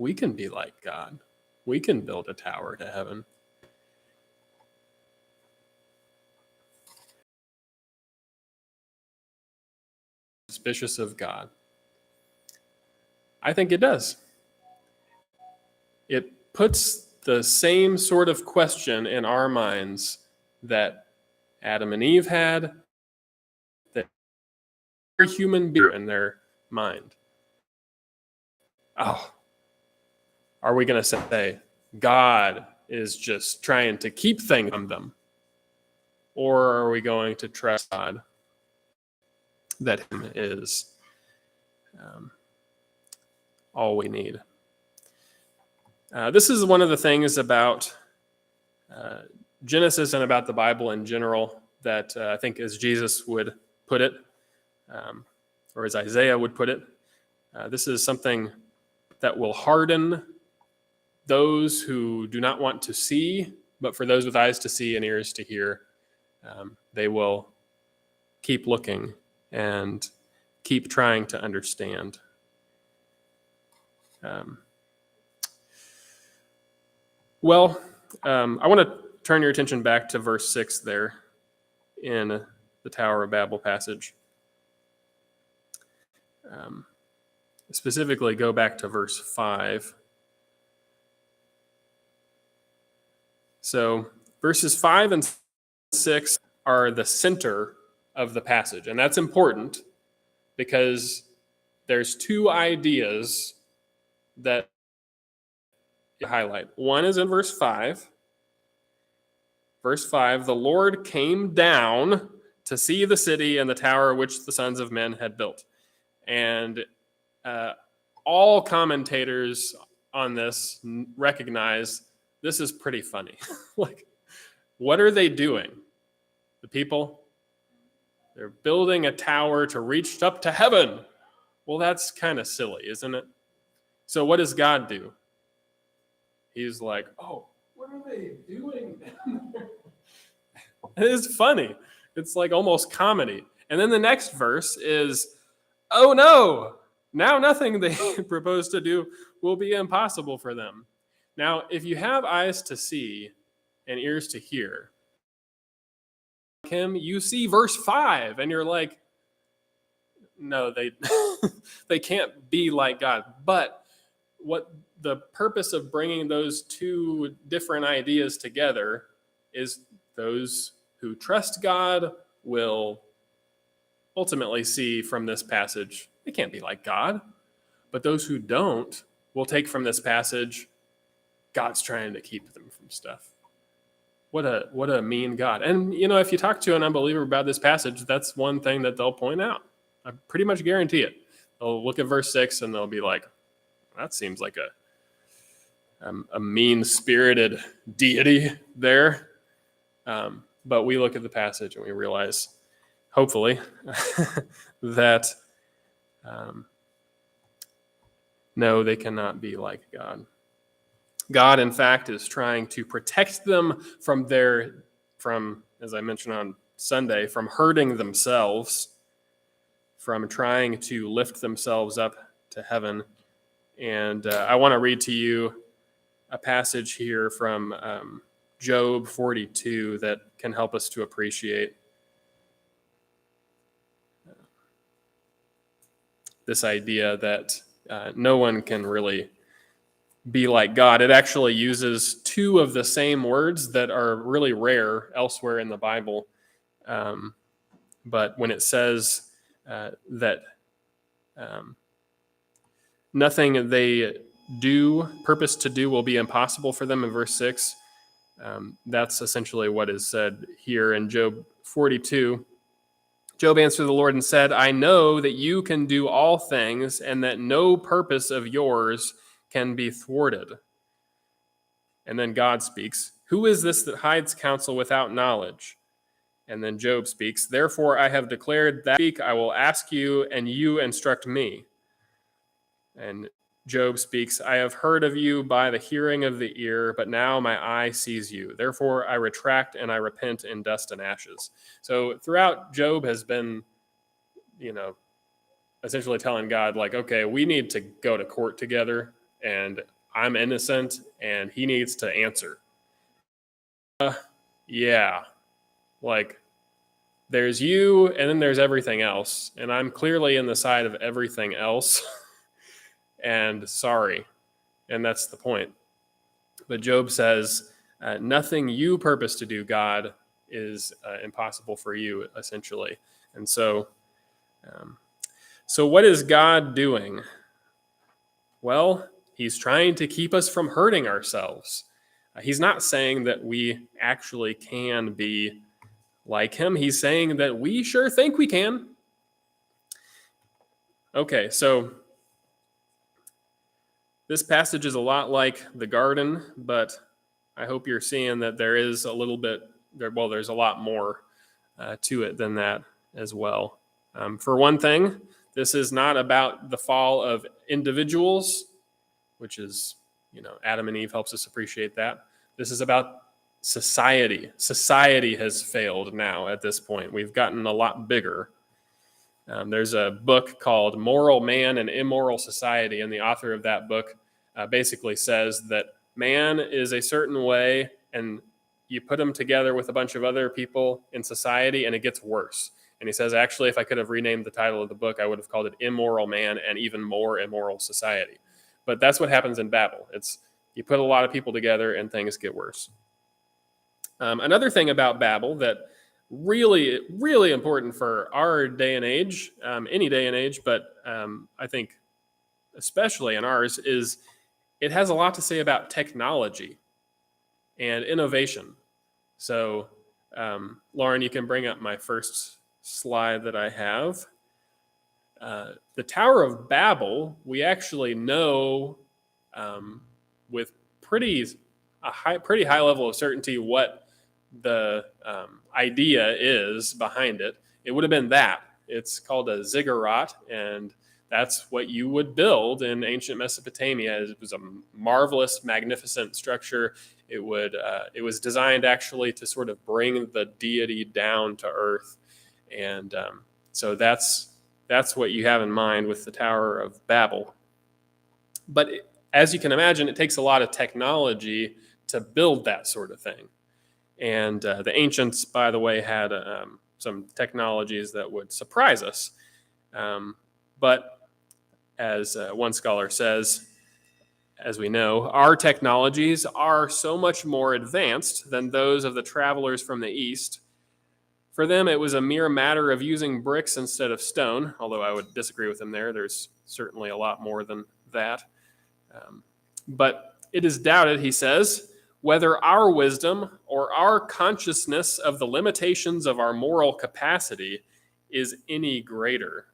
we can be like God. We can build a tower to heaven. Suspicious of God? I think it does. It puts the same sort of question in our minds that Adam and Eve had, that every human being in their mind. Oh, are we going to say God is just trying to keep things from them? Or are we going to trust God that Him is all we need? This is one of the things about Genesis and about the Bible in general that I think as Jesus would put it, or as Isaiah would put it, this is something that will harden those who do not want to see, but for those with eyes to see and ears to hear, they will keep looking and keep trying to understand. I want to turn your attention back to verse 6 there in the Tower of Babel passage. Specifically, go back to verse 5. So verses 5 and 6 are the center of the passage, and that's important because there's two ideas that highlight. One is in verse 5. Verse 5, the Lord came down to see the city and the tower which the sons of men had built. And all commentators on this recognize this is pretty funny. Like, what are they doing? The people? They're building a tower to reach up to heaven. Well, that's kind of silly, isn't it? So what does God do? He's like, oh, what are they doing down there? It is funny. It's like almost comedy. And then the next verse is, oh no, now nothing they propose to do will be impossible for them. Now, if you have eyes to see and ears to hear him, you see verse 5 and you're like, no, they can't be like God. But what the purpose of bringing those two different ideas together is those who trust God will ultimately see from this passage, they can't be like God. But those who don't will take from this passage, God's trying to keep them from stuff. What a mean God. And, if you talk to an unbeliever about this passage, that's one thing that they'll point out. I pretty much guarantee it. They'll look at verse 6 and they'll be like, that seems like a mean-spirited deity there. But we look at the passage and we realize, hopefully, that no, they cannot be like God. God, in fact, is trying to protect them from, as I mentioned on Sunday, from hurting themselves, from trying to lift themselves up to heaven. And I want to read to you a passage here from Job 42 that can help us to appreciate this idea that no one can really be like God. It actually uses two of the same words that are really rare elsewhere in the Bible. But when it says that nothing they purpose to do will be impossible for them in verse 6, that's essentially what is said here in Job 42. Job answered the Lord and said, I know that you can do all things and that no purpose of yours can be thwarted. And then God speaks, who is this that hides counsel without knowledge? And then Job speaks, therefore I have declared that I will ask you and you instruct me. And Job speaks, I have heard of you by the hearing of the ear, but now my eye sees you. Therefore I retract and I repent in dust and ashes. So throughout, Job has been, essentially telling God, like, okay, we need to go to court together and I'm innocent, and he needs to answer. Yeah, like there's you, and then there's everything else, and I'm clearly in the side of everything else, and sorry, and that's the point. But Job says, nothing you purpose to do, God, is impossible for you, essentially. And um, so what is God doing? Well, he's trying to keep us from hurting ourselves. He's not saying that we actually can be like him. He's saying that we sure think we can. Okay, so this passage is a lot like the garden, but I hope you're seeing that there is a little bit there. Well, there's a lot more to it than that as well. For one thing, this is not about the fall of individuals, which is, Adam and Eve helps us appreciate that. This is about society. Society has failed now at this point. We've gotten a lot bigger. There's a book called Moral Man and Immoral Society, and the author of that book basically says that man is a certain way, and you put him together with a bunch of other people in society, and it gets worse. And he says, actually, if I could have renamed the title of the book, I would have called it Immoral Man and Even More Immoral Society. But that's what happens in Babel. It's you put a lot of people together, and things get worse. Another thing about Babel that really, really important for our day and age, any day and age, but I think especially in ours, is it has a lot to say about technology and innovation. So, Lauren, you can bring up my first slide that I have. The Tower of Babel, we actually know with pretty high level of certainty what the idea is behind it. It would have been that. It's called a ziggurat, and that's what you would build in ancient Mesopotamia. It was a marvelous, magnificent structure. It was designed actually to sort of bring the deity down to earth, and so that's what you have in mind with the Tower of Babel. But as you can imagine, it takes a lot of technology to build that sort of thing. And the ancients, by the way, had some technologies that would surprise us. But as one scholar says, as we know, our technologies are so much more advanced than those of the travelers from the East. For them, it was a mere matter of using bricks instead of stone, although I would disagree with them there. There's certainly a lot more than that. But it is doubted, he says, whether our wisdom or our consciousness of the limitations of our moral capacity is any greater.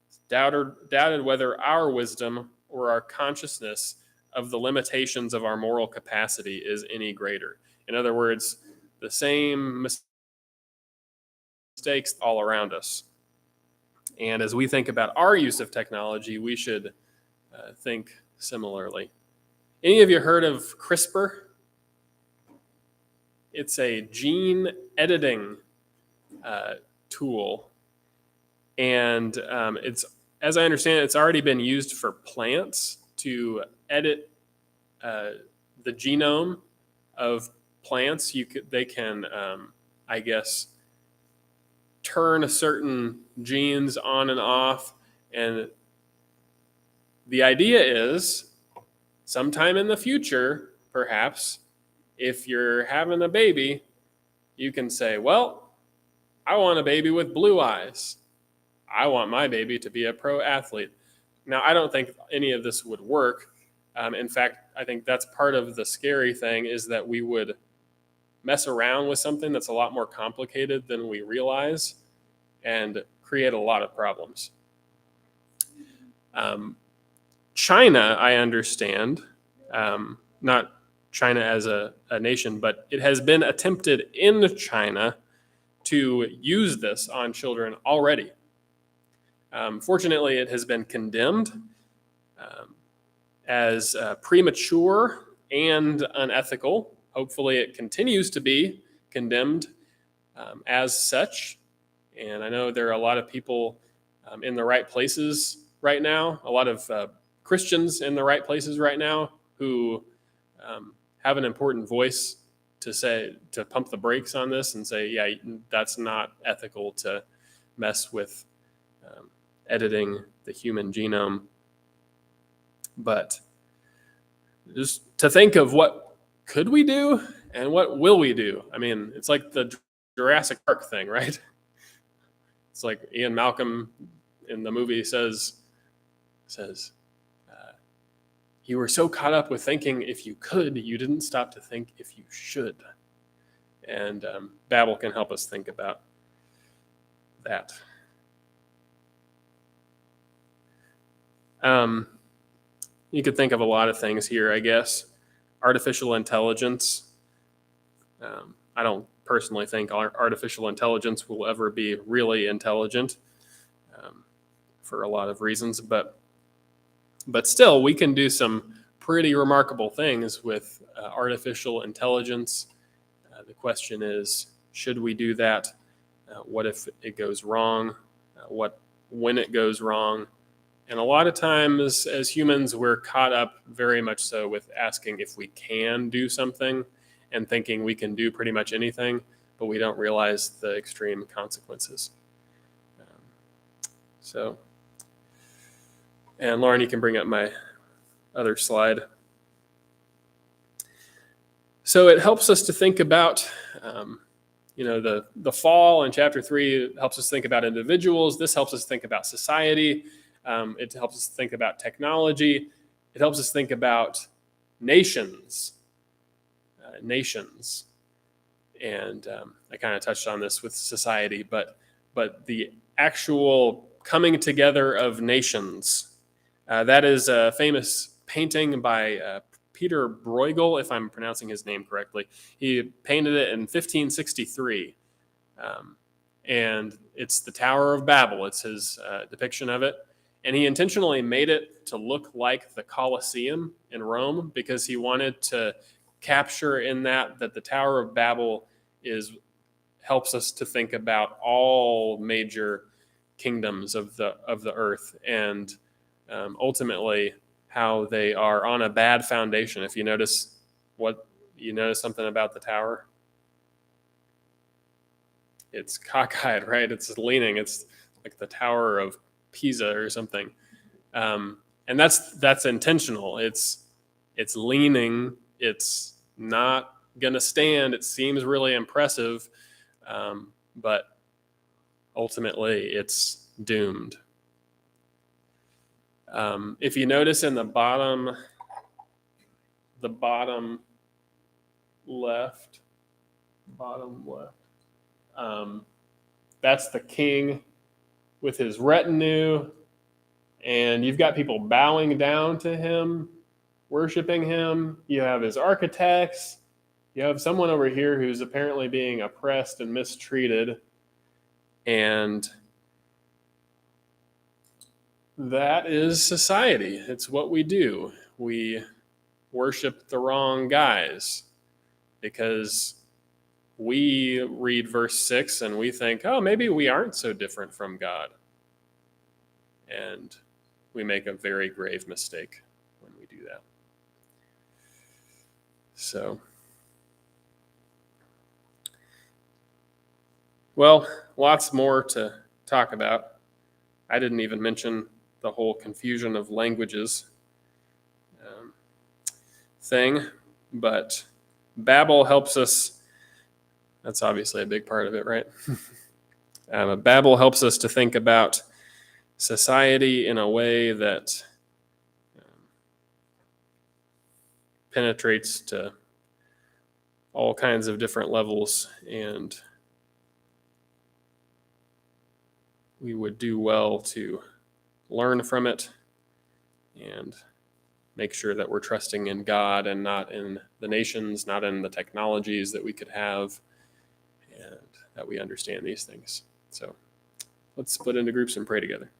It's doubted whether our wisdom or our consciousness of the limitations of our moral capacity is any greater. In other words, the same mistakes all around us. And as we think about our use of technology, we should think similarly. Any of you heard of CRISPR? It's a gene editing tool, and it's, as I understand it, it's already been used for plants to edit the genome of plants. They can, I guess, turn certain genes on and off, and the idea is sometime in the future, perhaps, if you're having a baby, you can say, well, I want a baby with blue eyes. I want my baby to be a pro athlete. Now, I don't think any of this would work. In fact, I think that's part of the scary thing, is that we would mess around with something that's a lot more complicated than we realize and create a lot of problems. China, I understand, not China as a nation, but it has been attempted in China to use this on children already. Fortunately, it has been condemned as premature and unethical. Hopefully, it continues to be condemned as such. And I know there are a lot of people in the right places right now, a lot of Christians in the right places right now who have an important voice to pump the brakes on this and say, yeah, that's not ethical to mess with editing the human genome. But just to think of what could we do and what will we do? I mean, it's like the Jurassic Park thing, right? It's like Ian Malcolm in the movie says, you were so caught up with thinking if you could, you didn't stop to think if you should. And Babel can help us think about that. You could think of a lot of things here, I guess. Artificial intelligence. I don't personally think artificial intelligence will ever be really intelligent for a lot of reasons, but still, we can do some pretty remarkable things with artificial intelligence. The question is, should we do that? What if it goes wrong? When it goes wrong? And a lot of times as humans, we're caught up very much so with asking if we can do something and thinking we can do pretty much anything, but we don't realize the extreme consequences. And Lauren, you can bring up my other slide. So it helps us to think about, the fall in chapter 3 helps us think about individuals. This helps us think about society. It helps us think about technology. It helps us think about nations. And I kind of touched on this with society, but the actual coming together of nations. That is a famous painting by Peter Bruegel, if I'm pronouncing his name correctly. He painted it in 1563. And it's the Tower of Babel. It's his depiction of it. And he intentionally made it to look like the Colosseum in Rome because he wanted to capture in that the Tower of Babel helps us to think about all major kingdoms of the earth and ultimately how they are on a bad foundation. If you notice something about the tower, it's cockeyed, right? It's leaning. It's like the Tower of Pisa or something, and that's intentional. It's leaning. It's not gonna stand. It seems really impressive, but ultimately it's doomed. If you notice in the bottom left, that's the king with his retinue, and you've got people bowing down to him, worshiping him. You have his architects. You have someone over here who's apparently being oppressed and mistreated. And that is society. It's what we do. We worship the wrong guys because we read verse 6 and we think, oh, maybe we aren't so different from God. And we make a very grave mistake when we do that. So, well, lots more to talk about. I didn't even mention the whole confusion of languages thing, but Babel helps us. That's obviously a big part of it, right? Babel helps us to think about society in a way that penetrates to all kinds of different levels, and we would do well to learn from it and make sure that we're trusting in God and not in the nations, not in the technologies that we could have, and that we understand these things. So let's split into groups and pray together.